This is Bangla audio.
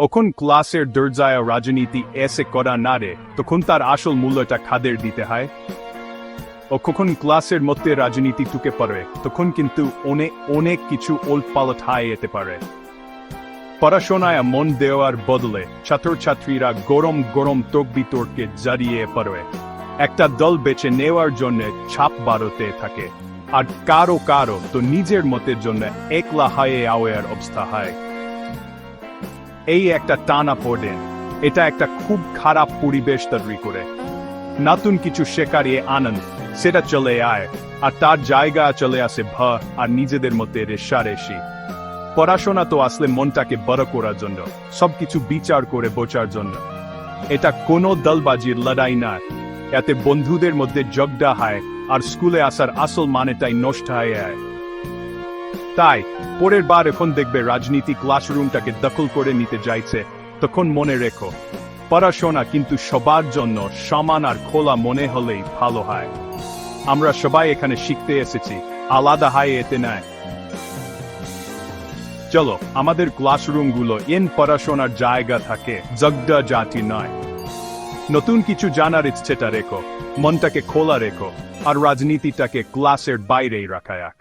যখন ক্লাসের দরজায় রাজনীতি এসে করা না রে, তখন তার আসল মূল্যটা খাদের দিতে হয়। ও কখন ক্লাসের মধ্যে রাজনীতি ঢুকে পড়ে, তখন কিন্তু অনেক অনেক কিছু উলটপালট হয়ে যেতে পারে। পড়াশোনায় মন দেওয়ার বদলে ছাত্রছাত্রীরা গরম গরম তর্ক-বিতর্কে জড়িয়ে পড়ে। একটা দল বেছে নেওয়ার জন্য ছাপ বাড়তে থাকে, আর কারো কারো তো নিজের মতের জন্য একলা হয়ে যাওয়ার অবস্থা হয়। এই একটা টানা পড়ে, এটা একটা খুব খারাপ পরিবেশ তৈরি করে। নতুন কিছু শেখার আনন্দ সেটা চলে আয়, আর তার জায়গা চলে আসে ভয় আর নিজেদের মধ্যে রেষারেষি। পড়াশোনা তো আসলে মনটাকে বড় করার জন্য, সবকিছু বিচার করে বোঝার জন্য। এটা কোনো দলবাজির লড়াই না। এতে বন্ধুদের মধ্যে ঝগড়া হয়, আর স্কুলে আসার আসল মানেটাই নষ্ট হয়ে যায়। তাই পরের বার এখন দেখবে রাজনীতি ক্লাসরুমটাকে দখল করে নিতে চাইছে, তখন মনে রেখো, পড়াশোনা কিন্তু সবার জন্য সমান আর খোলা মনে হলেই ভালো হয়। আমরা সবাই এখানে শিখতে এসেছি, আলাদা হয় এতে নয়। চলো আমাদের ক্লাসরুমগুলো পড়াশোনার জায়গা থাকে, ঝগড়া জাতি নয়। নতুন কিছু জানার ইচ্ছেটা রেখো, মনটাকে খোলা রেখো, আর রাজনীতিটাকে ক্লাসের বাইরেই রাখা।